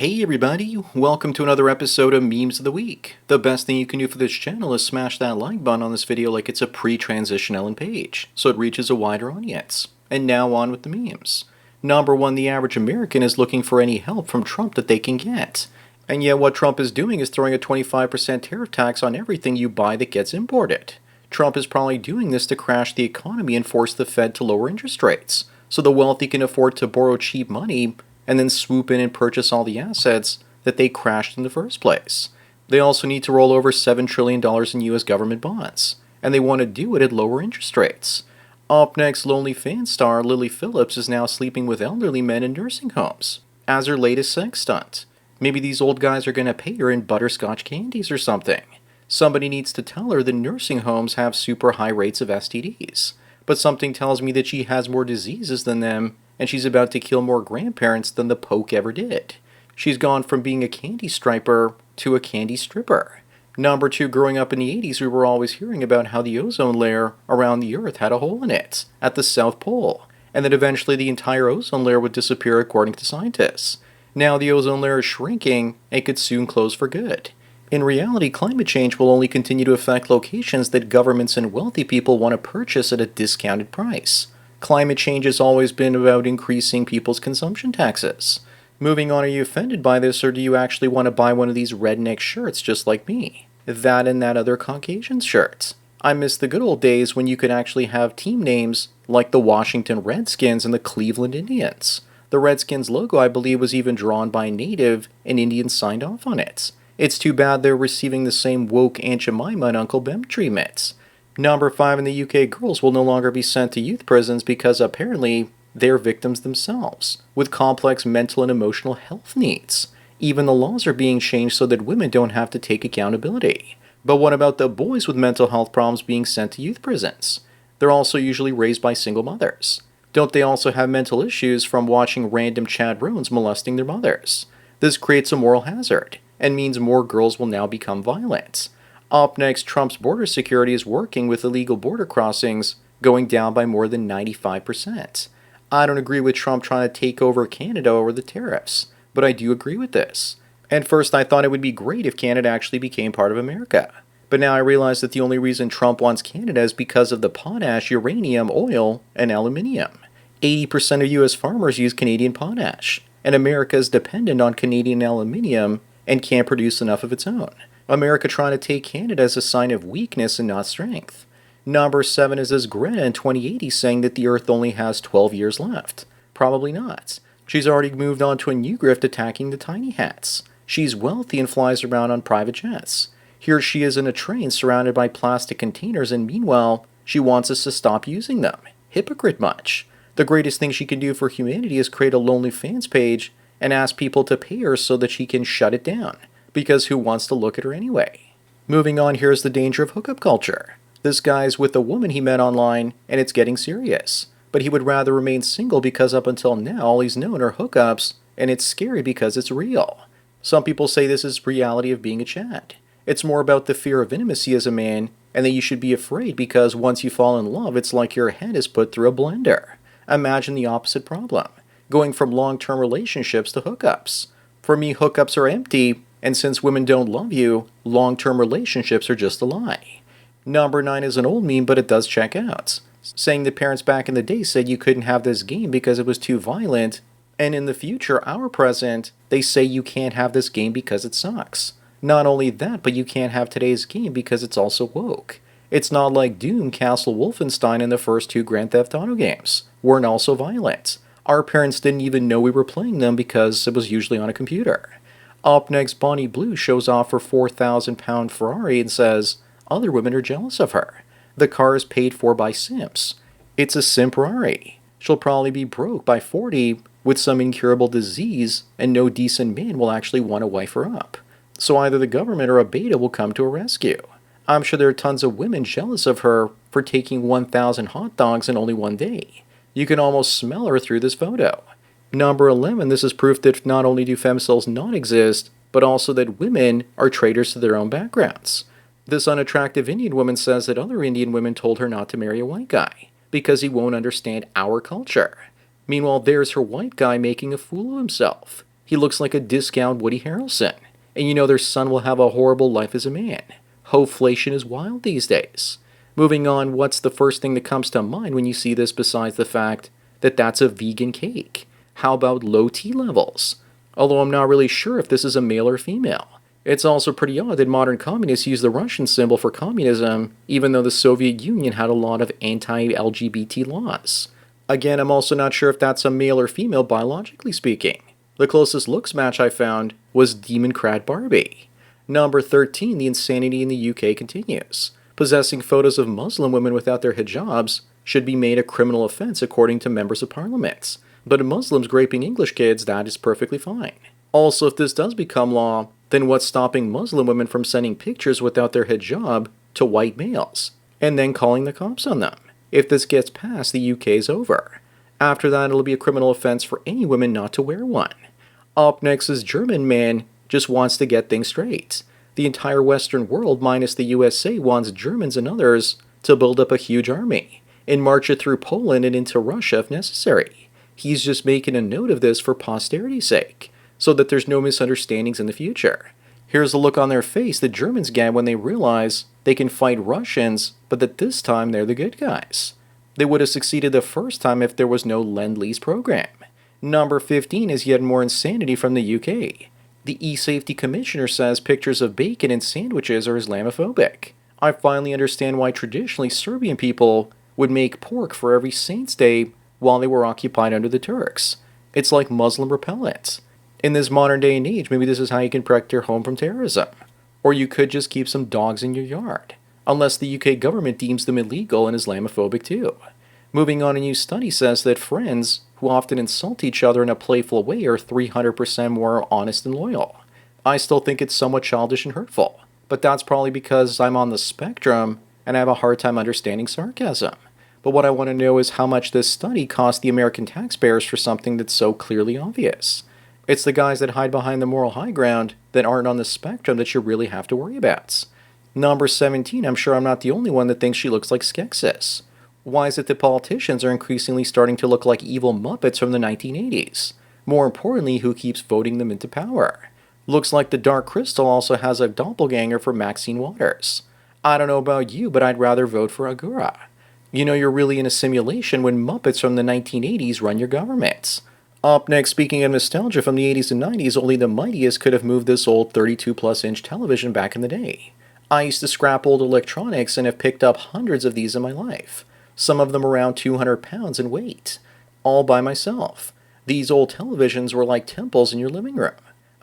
Hey everybody, welcome to another episode of Memes of the Week. The best thing you can do for this channel is smash that like button on this video like it's a pre-transition Ellen page, so it reaches a wider audience. And now on with the memes. Number 1, the average American is looking for any help from Trump that they can get. And yet what Trump is doing is throwing a 25% tariff tax on everything you buy that gets imported. Trump is probably doing this to crash the economy and force the Fed to lower interest rates, so the wealthy can afford to borrow cheap money and then swoop in and purchase all the assets that they crashed in the first place. They also need to roll over $7 trillion in US government bonds, and they want to do it at lower interest rates. Up next, Lonely fan star Lily Phillips is now sleeping with elderly men in nursing homes as her latest sex stunt. Maybe these old guys are going to pay her in butterscotch candies or something. Somebody needs to tell her that nursing homes have super high rates of STDs, but something tells me that she has more diseases than them, and she's about to kill more grandparents than the Poke ever did. She's gone from being a candy striper to a candy stripper. Number 2, growing up in the 80s, we were always hearing about how the ozone layer around the Earth had a hole in it, at the South Pole, and that eventually the entire ozone layer would disappear according to scientists. Now the ozone layer is shrinking and could soon close for good. In reality, climate change will only continue to affect locations that governments and wealthy people want to purchase at a discounted price. Climate change has always been about increasing people's consumption taxes. Moving on, are you offended by this, or do you actually want to buy one of these redneck shirts just like me? That and that other Caucasian shirt. I miss the good old days when you could actually have team names like the Washington Redskins and the Cleveland Indians. The Redskins logo, I believe, was even drawn by a native, and Indians signed off on it. It's too bad they're receiving the same woke Aunt Jemima and Uncle Ben treatment. Number 5, in the UK, girls will no longer be sent to youth prisons because apparently they're victims themselves, with complex mental and emotional health needs. Even the laws are being changed so that women don't have to take accountability. But what about the boys with mental health problems being sent to youth prisons? They're also usually raised by single mothers. Don't they also have mental issues from watching random Chad Rones molesting their mothers? This creates a moral hazard, and means more girls will now become violent. Up next, Trump's border security is working with illegal border crossings going down by more than 95%. I don't agree with Trump trying to take over Canada over the tariffs, but I do agree with this. At first, I thought it would be great if Canada actually became part of America. But now I realize that the only reason Trump wants Canada is because of the potash, uranium, oil, and aluminium. 80% of US farmers use Canadian potash, and America is dependent on Canadian aluminium and can't produce enough of its own. America trying to take Canada as a sign of weakness and not strength. Number 7 is this Greta in 2080 saying that the Earth only has 12 years left. Probably not. She's already moved on to a new grift attacking the tiny hats. She's wealthy and flies around on private jets. Here she is in a train surrounded by plastic containers, and meanwhile, she wants us to stop using them. Hypocrite much. The greatest thing she can do for humanity is create a Lonely Fans page and ask people to pay her so that she can shut it down. Because who wants to look at her anyway? Moving on, here's the danger of hookup culture. This guy's with a woman he met online, and it's getting serious. But he would rather remain single because up until now all he's known are hookups, and it's scary because it's real. Some people say this is reality of being a Chad. It's more about the fear of intimacy as a man, and that you should be afraid because once you fall in love, it's like your head is put through a blender. Imagine the opposite problem, going from long-term relationships to hookups. For me, hookups are empty, and since women don't love you, long-term relationships are just a lie. Number 9 is an old meme, but it does check out, saying that parents back in the day said you couldn't have this game because it was too violent, and in the future, our present, they say you can't have this game because it sucks. Not only that, but you can't have today's game because it's also woke. It's not like Doom, Castle Wolfenstein, and the first 2 Grand Theft Auto games weren't also violent. Our parents didn't even know we were playing them because it was usually on a computer. Up next, Bonnie Blue shows off her £4,000 Ferrari and says other women are jealous of her. The car is paid for by simps. It's a simp Ferrari. She'll probably be broke by 40 with some incurable disease, and no decent man will actually want to wife her up. So either the government or a beta will come to her rescue. I'm sure there are tons of women jealous of her for taking 1,000 hot dogs in only one day. You can almost smell her through this photo. Number 11, this is proof that not only do femcells not exist, but also that women are traitors to their own backgrounds. This unattractive Indian woman says that other Indian women told her not to marry a white guy because he won't understand our culture. Meanwhile, there's her white guy making a fool of himself. He looks like a discount Woody Harrelson. And you know their son will have a horrible life as a man. Hoflation is wild these days. Moving on, what's the first thing that comes to mind when you see this besides the fact that that's a vegan cake? How about low T levels? Although I'm not really sure if this is a male or female. It's also pretty odd that modern communists use the Russian symbol for communism, even though the Soviet Union had a lot of anti-LGBT laws. Again, I'm also not sure if that's a male or female biologically speaking. The closest looks match I found was Democrat Barbie. Number 13, the insanity in the UK continues. Possessing photos of Muslim women without their hijabs should be made a criminal offense according to members of parliament. But Muslims raping English kids, that is perfectly fine. Also, if this does become law, then what's stopping Muslim women from sending pictures without their hijab to white males, and then calling the cops on them? If this gets passed, the UK is over. After that, it'll be a criminal offense for any women not to wear one. Up next is German man just wants to get things straight. The entire Western world, minus the USA, wants Germans and others to build up a huge army and march it through Poland and into Russia if necessary. He's just making a note of this for posterity's sake, so that there's no misunderstandings in the future. Here's the look on their face the Germans get when they realize they can fight Russians, but that this time they're the good guys. They would have succeeded the first time if there was no Lend-Lease program. Number 15 is yet more insanity from the UK. The E-Safety Commissioner says pictures of bacon and sandwiches are Islamophobic. I finally understand why traditionally Serbian people would make pork for every Saints' Day while they were occupied under the Turks. It's like Muslim repellent. In this modern day and age, maybe this is how you can protect your home from terrorism. Or you could just keep some dogs in your yard. Unless the UK government deems them illegal and Islamophobic too. Moving on, a new study says that friends who often insult each other in a playful way are 300% more honest and loyal. I still think it's somewhat childish and hurtful, but that's probably because I'm on the spectrum and I have a hard time understanding sarcasm. But what I want to know is how much this study cost the American taxpayers for something that's so clearly obvious. It's the guys that hide behind the moral high ground that aren't on the spectrum that you really have to worry about. Number 17, I'm sure I'm not the only one that thinks she looks like Skeksis. Why is it that politicians are increasingly starting to look like evil Muppets from the 1980s? More importantly, who keeps voting them into power? Looks like the Dark Crystal also has a doppelganger for Maxine Waters. I don't know about you, but I'd rather vote for Agura. You know you're really in a simulation when Muppets from the 1980s run your governments. Up next, speaking of nostalgia from the 80s and 90s, only the mightiest could have moved this old 32-plus inch television back in the day. I used to scrap old electronics and have picked up hundreds of these in my life. Some of them around 200 pounds in weight. All by myself. These old televisions were like temples in your living room.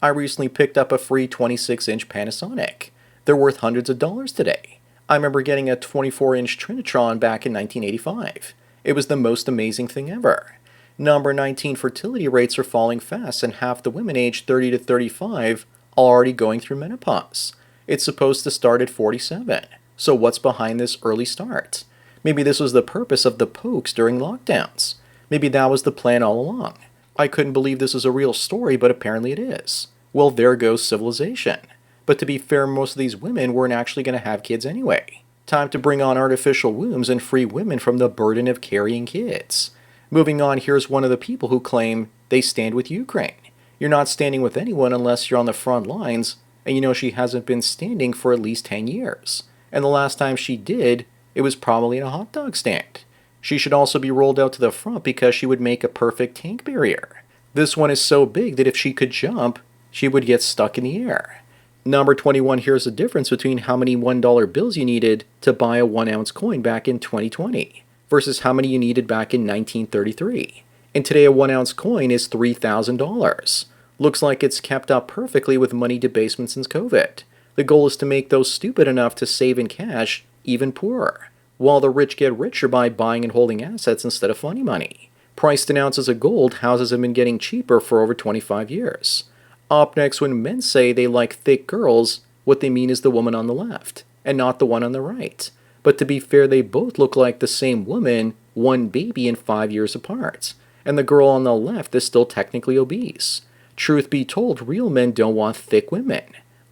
I recently picked up a free 26-inch Panasonic. They're worth hundreds of dollars today. I remember getting a 24-inch Trinitron back in 1985. It was the most amazing thing ever. Number 19, fertility rates are falling fast and half the women aged 30 to 35 are already going through menopause. It's supposed to start at 47. So what's behind this early start? Maybe this was the purpose of the pokes during lockdowns. Maybe that was the plan all along. I couldn't believe this was a real story, but apparently it is. Well, there goes civilization. But to be fair, most of these women weren't actually going to have kids anyway. Time to bring on artificial wombs and free women from the burden of carrying kids. Moving on, here's one of the people who claim they stand with Ukraine. You're not standing with anyone unless you're on the front lines, and you know she hasn't been standing for at least 10 years. And the last time she did, it was probably in a hot dog stand. She should also be rolled out to the front because she would make a perfect tank barrier. This one is so big that if she could jump, she would get stuck in the air. Number 21, here's the difference between how many $1 bills you needed to buy a 1-ounce coin back in 2020 versus how many you needed back in 1933. And today a 1-ounce coin is $3,000. Looks like it's kept up perfectly with money debasement since COVID. The goal is to make those stupid enough to save in cash even poorer, while the rich get richer by buying and holding assets instead of funny money. Priced in ounces of gold, houses have been getting cheaper for over 25 years. Up next, when men say they like thick girls, what they mean is the woman on the left, and not the one on the right. But to be fair, they both look like the same woman, one baby and 5 years apart. And the girl on the left is still technically obese. Truth be told, real men don't want thick women.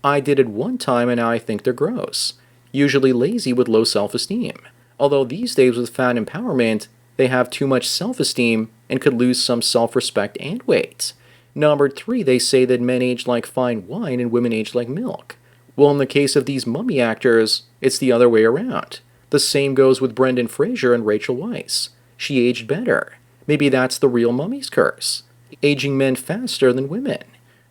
I did it one time and now I think they're gross. Usually lazy with low self-esteem. Although these days with fat empowerment, they have too much self-esteem and could lose some self-respect and weight. Number 3, they say that men age like fine wine and women age like milk. Well, in the case of these mummy actors, it's the other way around. The same goes with Brendan Fraser and Rachel Weisz. She aged better. Maybe that's the real mummy's curse. Aging men faster than women.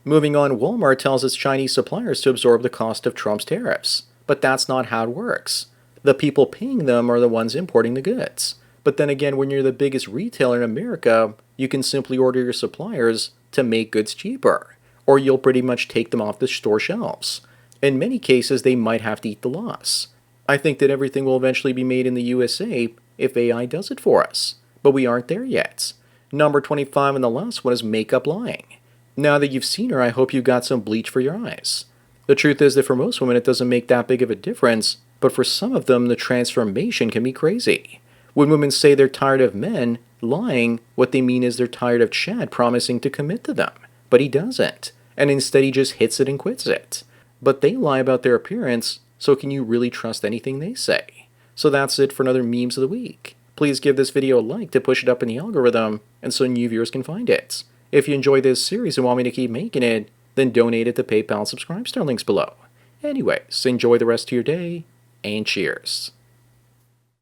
Moving on, Walmart tells its Chinese suppliers to absorb the cost of Trump's tariffs. But that's not how it works. The people paying them are the ones importing the goods. But then again, when you're the biggest retailer in America, you can simply order your suppliers to make goods cheaper, or you'll pretty much take them off the store shelves. In many cases, they might have to eat the loss. I think that everything will eventually be made in the USA if AI does it for us, but we aren't there yet. Number 25 and the last one is makeup lying. Now that you've seen her, I hope you've got some bleach for your eyes. The truth is that for most women it doesn't make that big of a difference, but for some of them the transformation can be crazy. When women say they're tired of men lying, what they mean is they're tired of Chad promising to commit to them, but he doesn't, and instead he just hits it and quits it. But they lie about their appearance, so can you really trust anything they say? So that's it for another Memes of the Week. Please give this video a like to push it up in the algorithm, and so new viewers can find it. If you enjoy this series and want me to keep making it, then donate at the PayPal and Subscribe Star links below. Anyways, enjoy the rest of your day, and cheers.